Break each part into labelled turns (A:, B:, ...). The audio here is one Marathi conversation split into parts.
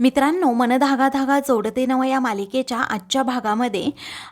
A: मित्रांनो, मन धागा धागा जोडते नवा या मालिकेच्या आजच्या भागामध्ये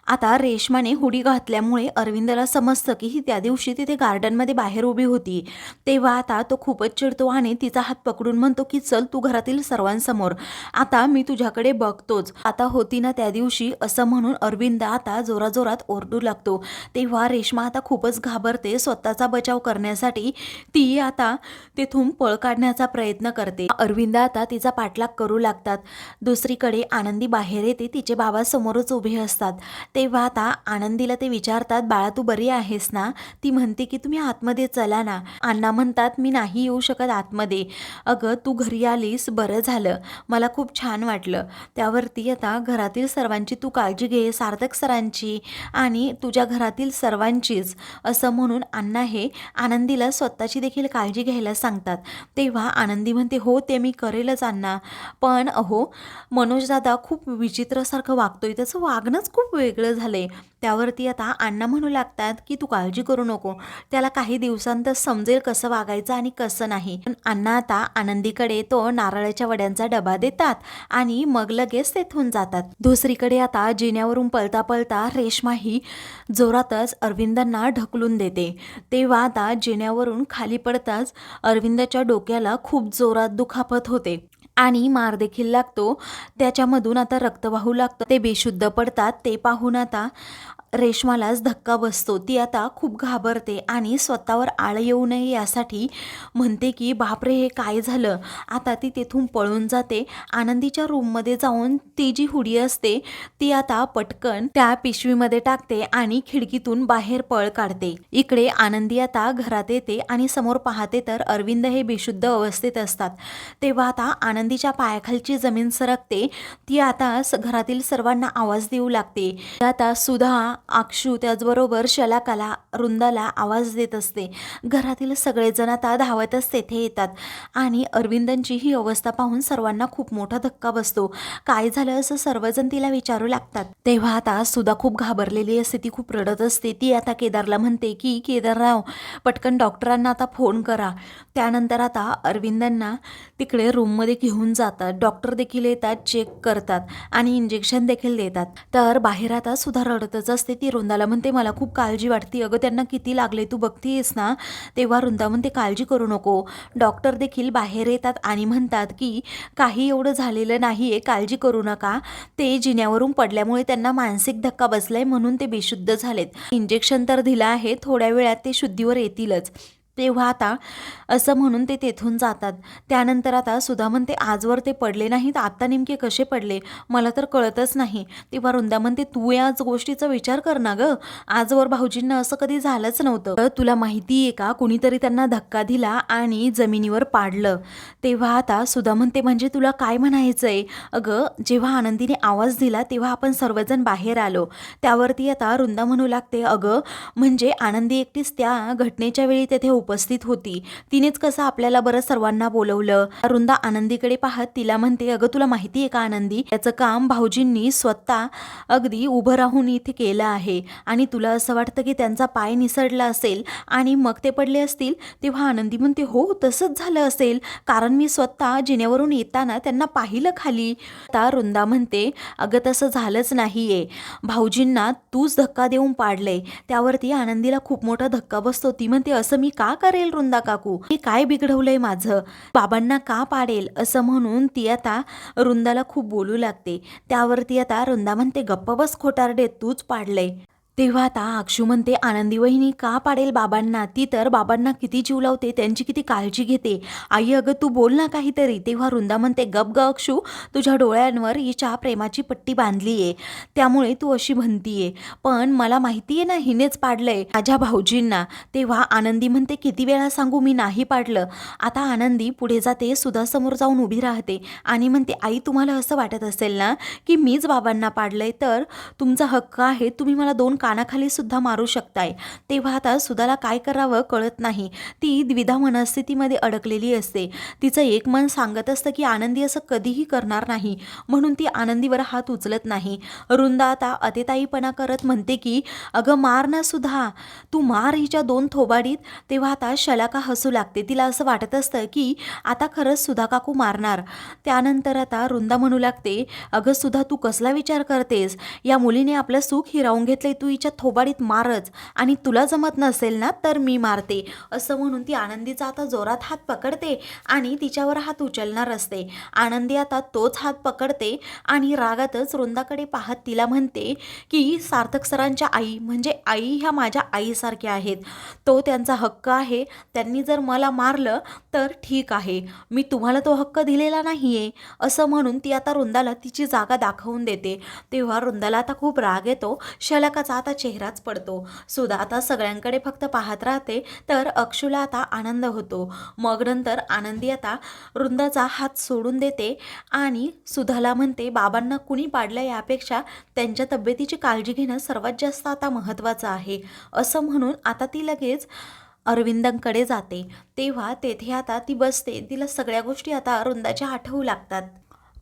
A: आता रेश्माने हुडी घातल्यामुळे अरविंदला समजतं की ही त्या दिवशी तिथे गार्डनमध्ये बाहेर उभी होती. तेव्हा आता तो खूपच चिडतो आणि तिचा हात पकडून म्हणतो की चल तू घरातील सर्वांसमोर, आता मी तुझ्याकडे बघतोच. आता होती ना त्या दिवशी असं म्हणून अरविंद आता जोराजोरात ओरडू लागतो. तेव्हा रेश्मा आता खूपच घाबरते. स्वतःचा बचाव करण्यासाठी ती आता तेथून पळ काढण्याचा प्रयत्न करते. अरविंद आता तिचा पाठलाग करू लागतो. दुसरीकडे आनंदी बाहेर येते. तिचे बाबा समोरच उभे असतात. तेव्हा आता आनंदीला ते विचारतात, बाळा तू बरी आहेस ना? ती म्हणते की तुम्ही आतमध्ये चला ना. अण्णा म्हणतात मी नाही येऊ शकत आतमध्ये. अगं तू घरी आलीस बरं झालं, मला खूप छान वाटलं. त्यावरती आता घरातील सर्वांची तू काळजी घे, सार्थक सरांची आणि तुझ्या घरातील सर्वांचीच, असं म्हणून अण्णा हे आनंदीला स्वतःची देखील काळजी घ्यायला सांगतात. तेव्हा आनंदी म्हणते हो ते मी करेलच अण्णा, पण अहो मनोज दादा खूप विचित्रसारखं वागतोय, त्याचं वागणंच खूप वेगळं झालंय. त्यावरती आता अण्णा म्हणू लागतात की तू काळजी करू नको, त्याला काही दिवसांत समजेल कसं वागायचं आणि कसं नाही. पण अण्णा आता आनंदीकडे तो नारळाच्या वड्यांचा डबा देतात आणि मग लगेच तेथून जातात. दुसरीकडे आता जिन्यावरून पळता पळता रेश्मा ही जोरातच अरविंदांना ढकलून देते. तेव्हा आता जिन्यावरून खाली पडताच अरविंदाच्या डोक्याला खूप जोरात दुखापत होते आणि मार देखील लागतो. त्याच्यामधून आता रक्त वाहू लागतं. ते बेशुद्ध पडतात. ते पाहून आता रेश्मालाच धक्का बसतो. ती आता खूप घाबरते आणि स्वतःवर आळ येऊ नये यासाठी म्हणते की बापरे हे काय झालं. आता ती तेथून पळून जाते. आनंदीच्या रूममध्ये जाऊन ती जी हुडी असते ती आता पटकन त्या पिशवीमध्ये टाकते आणि खिडकीतून बाहेर पळ काढते. इकडे आनंदी आता घरात येते आणि समोर पाहते तर अरविंद हे बेशुद्ध अवस्थेत असतात. तेव्हा आता आनंदीच्या पायाखालची जमीन सरकते. ती आता घरातील सर्वांना आवाज देऊ लागते. आता सुधा, अक्षू, त्याचबरोबर शलाकाला, रुंदाला आवाज देत असते. घरातील सगळेजण आता धावतच तेथे येतात आणि अरविंदांची ही अवस्था पाहून सर्वांना खूप मोठा धक्का बसतो. काय झालं असं सर्वजण तिला विचारू लागतात. तेव्हा आता सुधा खूप घाबरलेली असते. ती खूप रडत असते. ती आता केदारला म्हणते की केदारराव पटकन डॉक्टरांना आता फोन करा. त्यानंतर आता अरविंदांना तिकडे रूममध्ये घेऊन जातात. डॉक्टर देखील येतात, चेक करतात आणि इंजेक्शन देखील देतात. तर बाहेर आता सुधा रडतच असते. ती रुंदाला म्हणते मला खूप काळजी वाटते. अगं त्यांना किती लागले तू बघतीयस ना. तेव्हा रुंदा म्हणते काळजी करू नको. डॉक्टर देखील बाहेर येतात आणि म्हणतात की काही एवढं झालेलं नाही आहे, काळजी करू नका. ते जिन्यावरून पडल्यामुळे त्यांना मानसिक धक्का बसलाय म्हणून ते बेशुद्ध झालेत. इंजेक्शन तर दिलं आहे, थोड्या वेळात ते शुद्धीवर येतीलच. तेव्हा आता असं म्हणून ते तेथून जातात. त्यानंतर आता सुधा म्हणते आजवर ते पडले नाहीत, आता नेमके कसे पडले मला तर कळतच नाही. तेव्हा रुंदा म्हणते तू याच गोष्टीचा विचार कर ना गं, आजवर भाऊजींना असं कधी झालंच नव्हतं. तुला माहिती आहे का, कुणीतरी त्यांना धक्का दिला आणि जमिनीवर पाडलं. तेव्हा आता सुधा म्हणते म्हणजे तुला काय म्हणायचंय? अगं जेव्हा आनंदीने आवाज दिला तेव्हा आपण सर्वजण बाहेर आलो. त्यावरती आता रुंदा म्हणू लागते अगं म्हणजे आनंदी एकटीच त्या घटनेच्या वेळी तेथे उपस्थित होती, तिनेच कसं आपल्याला बरं सर्वांना बोलवलं. रुंदा आनंदीकडे पाहत तिला म्हणते अगं तुला माहिती आहे का आनंदी, याचं काम भाऊजींनी स्वतः अगदी उभं राहून इथे केलं आहे आणि तुला असं वाटतं की त्यांचा पाय निसरला असेल आणि मग ते पडले असतील. तेव्हा आनंदी म्हणते हो तसंच झालं असेल, कारण मी स्वतः जिन्यावरून येताना त्यांना पाहिलं खाली. आता रुंदा म्हणते अगं तसं झालंच नाहीये, भाऊजींना तूच धक्का देऊन पाडलंय. त्यावरती आनंदीला खूप मोठा धक्का बसतो. ती म्हणते असं मी का करेल रुंदा काकू, मी काय बिघडवलंय माझं, बाबांना का पाडेल, असं म्हणून ती आता रुंदाला खूप बोलू लागते. त्यावरती आता रुंदा म्हणते गप्प बस खोटारडे, तूच पाडलंय. तेव्हा आता अक्षू म्हणते आनंदी वहिनी का पाडेल बाबांना, ती तर बाबांना किती जीव लावते, त्यांची किती काळजी घेते. आई अगं तू बोल ना काहीतरी. तेव्हा रुंदा म्हणते गप ग अक्षू, तुझ्या डोळ्यांवर हिच्या प्रेमाची पट्टी बांधली आहे त्यामुळे तू अशी म्हणतीये, पण मला माहिती आहे ना हिनेच पाडलंय माझ्या भाऊजींना. तेव्हा आनंदी म्हणते किती वेळा सांगू मी नाही पाडलं. आता आनंदी पुढे जाते, सुधासमोर जाऊन उभी राहते आणि म्हणते आई तुम्हाला असं वाटत असेल ना की मीच बाबांना पाडलंय तर तुमचा हक्क आहे, तुम्ही मला 2 कानाखाली सुद्धा मारू शकताय. तेव्हा आता सुधाला काय करावं कळत नाही. ती द्विधा मनस्थितीमध्ये अडकलेली असते. तिचं एक मन सांगत असतं की आनंदी असं कधीही करणार नाही, म्हणून ती आनंदीवर हात उचलत नाही. रुंदा आता अतिताईपणा करत म्हणते की अगं मार ना सुधा, तू मार हिच्या 2 थोबाडीत. तेव्हा आता शलाका हसू लागते. तिला असं वाटत असतं की आता खरंच सुधा काकू मारणार. त्यानंतर आता रुंदा म्हणू लागते, अगं सुधा तू कसला विचार करतेस? या मुलीने आपलं सुख हिरावून घेतलंय, तू हिच्या थोबाडीत मारच, आणि तुला जमत नसेल ना तर मी मारते. असं म्हणून ती आनंदीचा आता जोरात हात पकडते आणि तिच्यावर हात उचलणार असते. आनंदी आता तोच हात पकडते आणि रागातच रुंदाकडे पाहत तिला म्हणते की सार्थक सरांच्या आई म्हणजे आई ह्या माझ्या आईसारख्या आहेत. तो त्यांचा हक्क आहे. त्यांनी जर मला मारलं तर ठीक आहे, मी तुम्हाला तो हक्क दिलेला नाही आहे. असं म्हणून ती आता रुंदाला तिची जागा दाखवून देते. तेव्हा रुंदाला आता खूप राग येतो. शलाकाचा आता चेहराच पडतो. सुधा आता सगळ्यांकडे फक्त पाहत राहते. तर अक्षूला आता आनंद होतो. मग नंतर आनंदी आता रुंदाचा हात सोडून देते आणि सुधाला म्हणते, बाबांना कुणी पाडलं यापेक्षा त्यांच्या तब्येतीची काळजी घेणं सर्वात जास्त आता महत्त्वाचं आहे. असं म्हणून आता ती लगेच अरविंदांकडे जाते. तेव्हा तेथे आता ती बसते. तिला सगळ्या गोष्टी आता रुंदाच्या आठवू लागतात.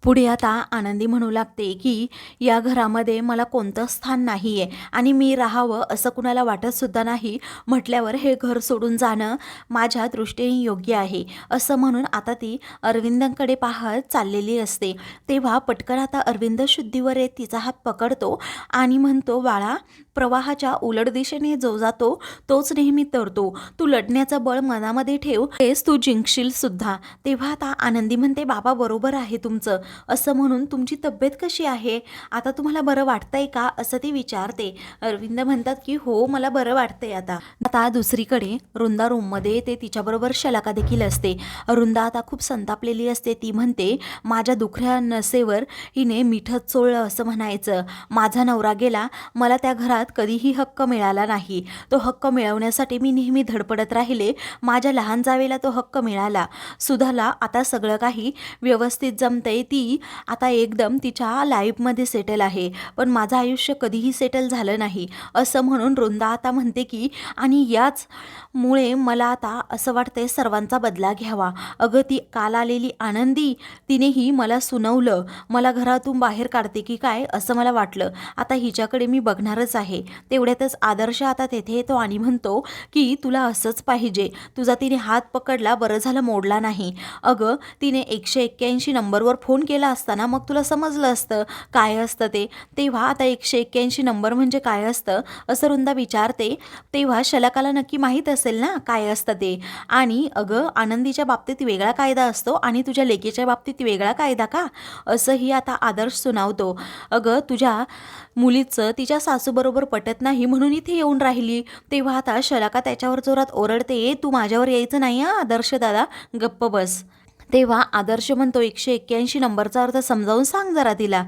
A: पुढे आता आनंदी म्हणू लागते की या घरामध्ये मला कोणतं स्थान नाही आहे आणि मी राहावं असं कुणाला वाटतसुद्धा नाही. म्हटल्यावर हे घर सोडून जाणं माझ्या दृष्टीने योग्य आहे. असं म्हणून आता ती अरविंदांकडे पाहत चाललेली असते. तेव्हा पटकन आता अरविंद शुद्धीवर येत तिचा हात पकडतो आणि म्हणतो, बाळा, प्रवाहाच्या उलट दिशेने जो जातो तोच नेहमी तरतो. तू लढण्याचं बळ मनामध्ये ठेव, तेच तू जिंकशील सुद्धा. तेव्हा आता आनंदी म्हणते, बाबा बरोबर आहे तुमचं. असं म्हणून तुमची तब्येत कशी आहे? आता तुम्हाला बरं वाटतंय का? असं ती विचारते. अरविंद म्हणतात की हो, मला बरं वाटतंय आता. आता दुसरीकडे रुंदा रूममध्ये येते. तिच्याबरोबर शलाका देखील असते. रुंदा आता खूप संतापलेली असते. ती म्हणते, माझ्या दुखऱ्या नसेवर हिने मिठच चोळलं असं म्हणायचं. माझा नवरा गेला, मला त्या घरात कधीही हक्क मिळाला नाही. तो हक्क मिळवण्यासाठी मी नेहमी धडपडत राहिले. माझ्या लहान जावेला तो हक्क मिळाला. सुधाला आता सगळं काही व्यवस्थित जमतंय. ती आता एकदम तिच्या लाईफमध्ये सेटल आहे. पण माझं आयुष्य कधीही सेटल झालं नाही. असं म्हणून रुंदा आता म्हणते की आणि याचमुळे मला आता असं वाटतंय सर्वांचा बदला घ्यावा. अगं ती काल आलेली आनंदी, तिनेही मला सुनवलं. मला घरातून बाहेर काढते की काय असं मला वाटलं. आता हिच्याकडे मी बघणारच आहे. तेवढ्यातच आदर्श आता तेथे येतो आणि म्हणतो की तुला असंच पाहिजे. तुझा तिने हात पकडला, बरं झालं मोडला नाही. अगं तिने 181 नंबरवर फोन केला असताना मग तुला समजलं असतं काय असतं ते. तेव्हा आता 181 नंबर म्हणजे काय असतं असं रुंदा विचारते. तेव्हा शलाकाला नक्की माहीत असेल ना काय असतं ते. आणि अगं आनंदीच्या बाबतीत वेगळा कायदा असतो आणि तुझ्या लेकीच्या बाबतीत वेगळा कायदा का? असंही आता आदर्श सुनावतो. अगं तुझ्या मुलीचं तिच्या सासूबरोबर पटत नाही म्हणून इथे येऊन राहिली. तेव्हा आता शलाका त्याच्यावर जोरात ओरडते, तू माझ्यावर यायचं नाही हा आदर्श दादा, गप्प बस. तेव्हा आदर्श म्हणतो, 181 नंबरचा अर्थ समजावून सांग जरा तिला.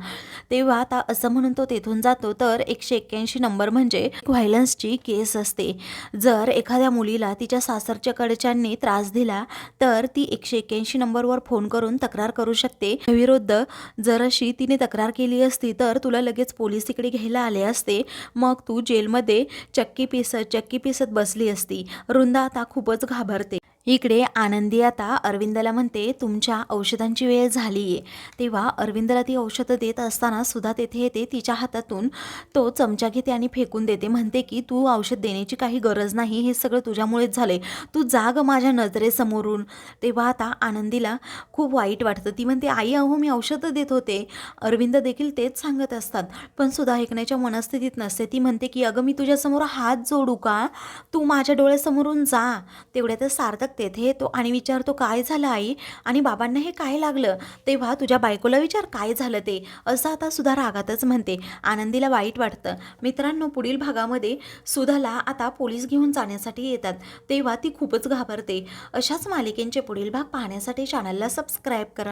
A: तेव्हा आता असं म्हणून तो तेथून जातो. तर 181 नंबर म्हणजे व्हायलन्सची केस असते. जर एखाद्या मुलीला तिच्या सासरच्याकडच्यांनी त्रास दिला तर ती 181 नंबरवर फोन करून तक्रार करू शकते. विरुद्ध जर अशी तिने तक्रार केली असती तर तुला लगेच पोलीस इकडे घ्यायला आले असते. मग तू जेलमध्ये चक्की पिसत बसली असती. रुंदा आता खूपच घाबरते. इकडे आनंदी आता अरविंदला म्हणते, तुमच्या औषधांची वेळ झाली आहे. तेव्हा अरविंदला ती औषधं देत असताना सुद्धा तेथे येते. तिच्या हातातून तो चमचा घेते आणि फेकून देते. म्हणते की तू औषध देण्याची काही गरज नाही, हे सगळं तुझ्यामुळेच झाले, तू जाग माझ्या नजरेसमोरून. तेव्हा आता आनंदीला खूप वाईट वाटतं. ती म्हणते, आई अहो मी औषधं देत होते. अरविंद देखील तेच सांगत असतात पण सुद्धा ऐकण्याच्या मनस्थितीत नसते. ती म्हणते की अगं मी तुझ्यासमोर हात जोडू का? तू माझ्या डोळ्यासमोरून जा. तेवढ्यातच सार्थक तेथे येतो आणि विचारतो, काय झालं आई? आणि बाबांना हे काय लागलं? तेव्हा तुझ्या बायकोला विचार काय झालं ते, असं आता सुधा रागातच म्हणते. आनंदीला वाईट वाटतं. मित्रांनो, पुढील भागामध्ये सुधाला आता पोलीस घेऊन जाण्यासाठी येतात. तेव्हा ती खूपच घाबरते. अशाच मालिकेंचे पुढील भाग पाहण्यासाठी चॅनलला सबस्क्राईब करा.